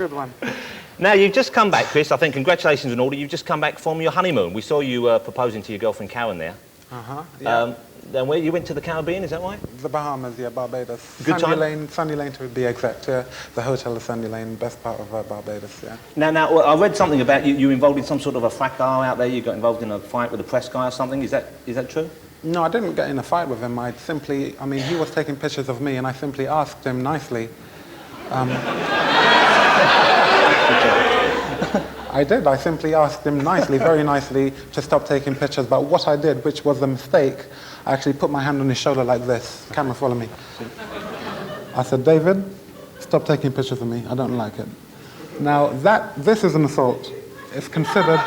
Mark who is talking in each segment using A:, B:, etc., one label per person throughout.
A: Good one.
B: Now, you've just come back, Chris. I think congratulations and all. You've just come back from your honeymoon. We saw you proposing to your girlfriend Karen there.
A: Yeah.
B: Then where you went to the Caribbean, is that right?
A: The Bahamas, yeah, Barbados.
B: Good
A: Sandy Lane to be exact, yeah. The hotel is Sandy Lane, best part of Barbados, yeah.
B: Now, I read something about you involved in some sort of a fracas out there. You got involved in a fight with a press guy or something. Is that true?
A: No, I didn't get in a fight with him. He was taking pictures of me and I simply asked him nicely. I did. I simply asked him nicely, very nicely, to stop taking pictures. But what I did, which was a mistake, I actually put my hand on his shoulder like this. Camera, follow me. I said, David, stop taking pictures of me. I don't like it. Now, this is an assault. It's considered...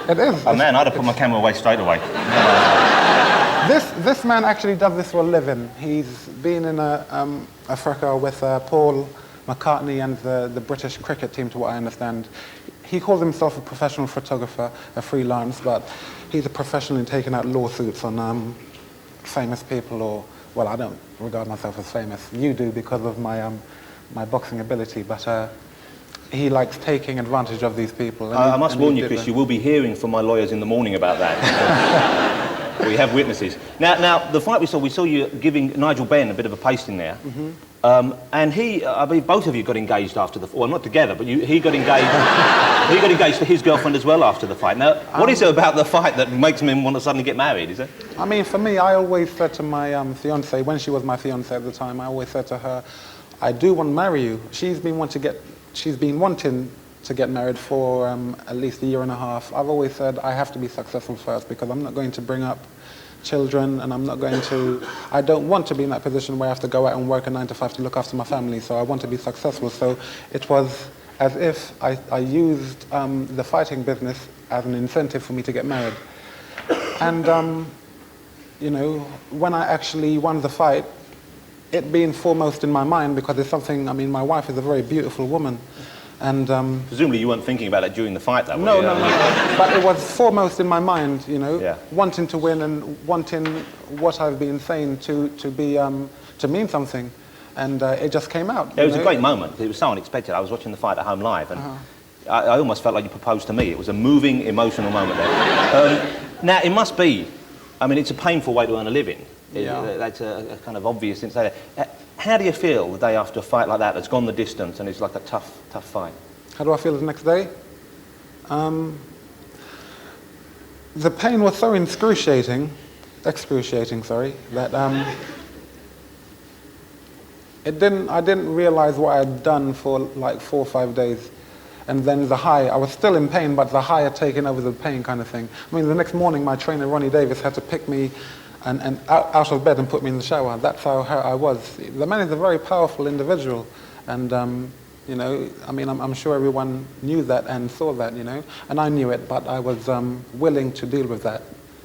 A: It is.
B: Oh, man, I'd have put my camera away straight away.
A: This man actually does this for a living. He's been in a fracas with Paul McCartney and the British cricket team, to what I understand. He calls himself a professional photographer, a freelance, but he's a professional in taking out lawsuits on famous people, or, well, I don't regard myself as famous. You do because of my boxing ability, but he likes taking advantage of these people.
B: I must warn you, Chris, you will be hearing from my lawyers in the morning about that. We have witnesses. Now, the fight we saw you giving Nigel Benn a bit of a pasting there. Mm-hmm. And I believe both of you got engaged after the... Well, not together, but he got engaged... he got engaged to his girlfriend as well after the fight. Now, what is it about the fight that makes men want to suddenly get married, is it? I
A: mean, for me, I always said to my fiancée, when she was my fiancée at the time, I always said to her, I do want to marry you. She's been wanting to get married for at least a year and a half. I've always said I have to be successful first because I'm not going to bring up children, and I don't want to be in that position where I have to go out and work a 9 to 5 to look after my family, so I want to be successful. So it was as if I used the fighting business as an incentive for me to get married. And, you know, when I actually won the fight, it being foremost in my mind, because it's something, I mean, my wife is a very beautiful woman, and...
B: Presumably you weren't thinking about it during the fight, though,
A: No, but it was foremost in my mind, you know,
B: yeah.
A: Wanting to win and wanting what I've been saying to mean something, and it just came out.
B: It was a great moment. It was so unexpected. I was watching the fight at home live, and I almost felt like you proposed to me. It was a moving, emotional moment there. Now, it must be, I mean, it's a painful way to earn a living.
A: Yeah.
B: That's a kind of obvious thing to say. How do you feel the day after a fight like that that's gone the distance and it's like a tough fight?
A: How do I feel the next day? The pain was so excruciating, that I didn't realize what I had done for like 4 or 5 days. And then the high, I was still in pain, but the high had taken over the pain kind of thing. I mean, the next morning my trainer, Ronnie Davis, had to pick me and out of bed and put me in the shower. That's how hurt I was. The man is a very powerful individual, and you know, I mean, I'm sure everyone knew that and saw that, you know, and I knew it, but I was willing to deal with that,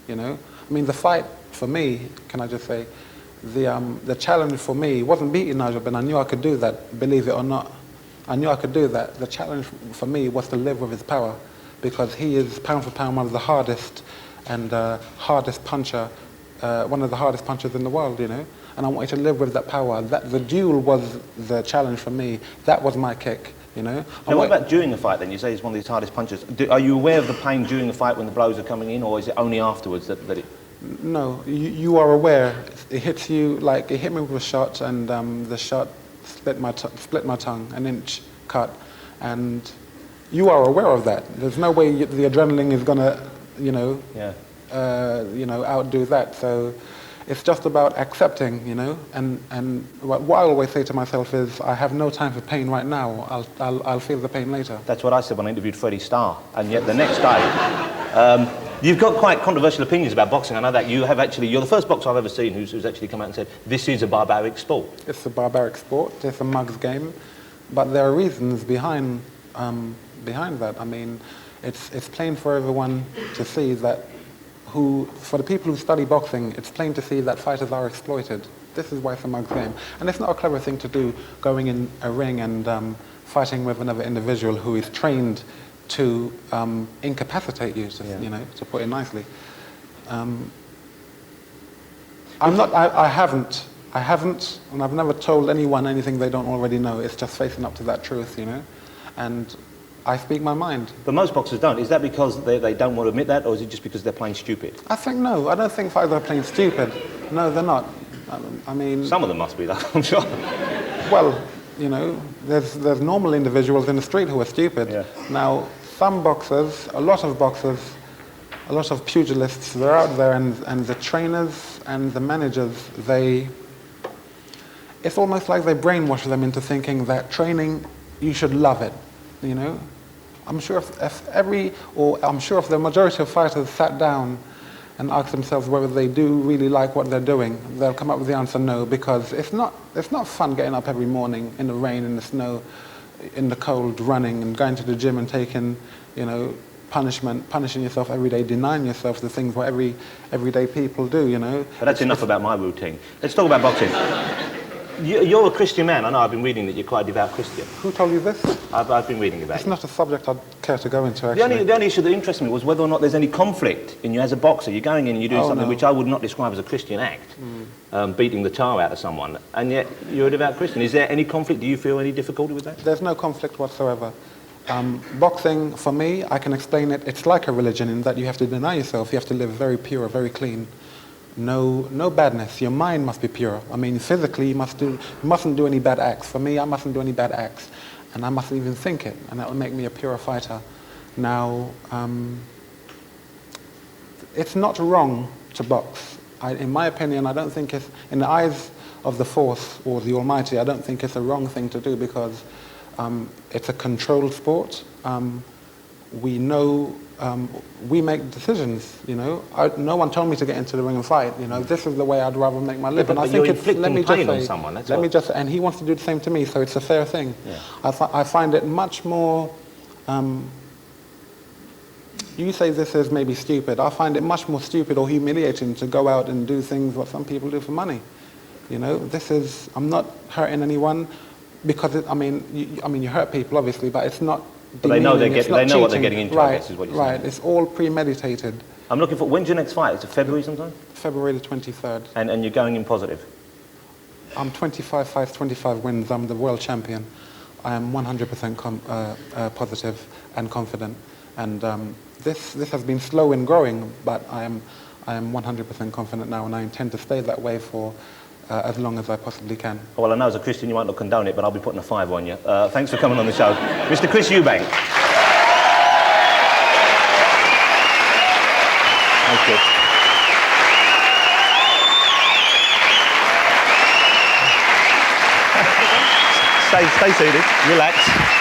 A: you know. I mean, the fight for me, can I just say, the challenge for me wasn't beating Nigel Benn. I knew I could do that, believe it or not. I knew I could do that. The challenge for me was to live with his power, because he is pound for pound one of the hardest and hardest puncher. One of the hardest punchers in the world, you know, and I wanted to live with that power. The duel was the challenge for me. That was my kick, you know.
B: Now, what about during the fight then? You say he's one of these hardest punchers. Are you aware of the pain during the fight when the blows are coming in, or is it only afterwards that it...
A: No, you are aware. It hits you, like, it hit me with a shot, and the shot split my tongue, an inch cut, and you are aware of that. There's no way the adrenaline is gonna, you know... Yeah. You know, outdo that. So it's just about accepting, you know, and what I always say to myself is, I have no time for pain right now. I'll feel the pain later.
B: That's what I said when I interviewed Freddie Starr, and yet the next day, you've got quite controversial opinions about boxing. I know that you're the first boxer I've ever seen who's actually come out and said, this is a barbaric sport.
A: It's a barbaric sport. It's a mug's game, but there are reasons behind that. I mean, it's plain for everyone to see that. For the people who study boxing, it's plain to see that fighters are exploited. This is why it's a mug's game. And it's not a clever thing to do, going in a ring and fighting with another individual who is trained to incapacitate you, you know, to put it nicely. I haven't, and I've never told anyone anything they don't already know. It's just facing up to that truth, you know. and I speak my mind.
B: But most boxers don't. Is that because they don't want to admit that, or is it just because they're plain stupid?
A: I think no. I don't think fighters are plain stupid. No, they're not. I mean...
B: Some of them must be, though, I'm sure.
A: Well, you know, there's normal individuals in the street who are stupid.
B: Yeah.
A: Now, some boxers, a lot of pugilists, they're out there, and the trainers and the managers, it's almost like they brainwash them into thinking that training, you should love it, you know? I'm sure if the majority of fighters sat down and asked themselves whether they do really like what they're doing, they'll come up with the answer no, because it's not fun getting up every morning in the rain, in the snow, in the cold, running and going to the gym and taking, you know, punishing yourself every day, denying yourself the things what everyday people do, you know.
B: But that's enough about my routine. Let's talk about boxing. You're a Christian man. I know I've been reading that you're quite a devout Christian.
A: Who told you this?
B: I've been reading about it.
A: It's not a subject I'd care to go into, actually.
B: The only issue that interested me was whether or not there's any conflict in you as a boxer. You're going in and you're doing something which I would not describe as a Christian act, beating the tar out of someone, and yet you're a devout Christian. Is there any conflict? Do you feel any difficulty with that?
A: There's no conflict whatsoever. Boxing, for me, I can explain it, it's like a religion in that you have to deny yourself, you have to live very pure, very clean. No badness. Your mind must be pure. I mean, physically, you mustn't do any bad acts. For me, I mustn't do any bad acts, and I mustn't even think it, and that will make me a pure fighter. Now, it's not wrong to box. In my opinion, I don't think it's, in the eyes of the Force or the Almighty, I don't think it's a wrong thing to do, because it's a controlled sport. We know. We make decisions, you know. No one told me to get into the ring and fight, you know. This is the way I'd rather make my living.
B: But
A: I think
B: you're inflicting pain on someone, that's what.
A: And he wants to do the same to me, so it's a fair thing.
B: Yeah.
A: I find it much more, you say this is maybe stupid, I find it much more stupid or humiliating to go out and do things what some people do for money. You know, I'm not hurting anyone, because you hurt people obviously, but it's not.
B: But they know what they're getting into, I guess, is what you're saying.
A: Right, it's all premeditated.
B: I'm looking for, when's your next fight? Is it February sometime?
A: February the 23rd.
B: And you're going in positive?
A: I'm 25 fights, 25 wins. I'm the world champion. I am 100% positive and confident. And this has been slow in growing, but I am 100% confident now, and I intend to stay that way for as long as I possibly can.
B: Well, I know as a Christian you might not condone it, but I'll be putting a 5 on you. Thanks for coming on the show. Mr. Chris Eubank. Thank you. Stay seated, relax.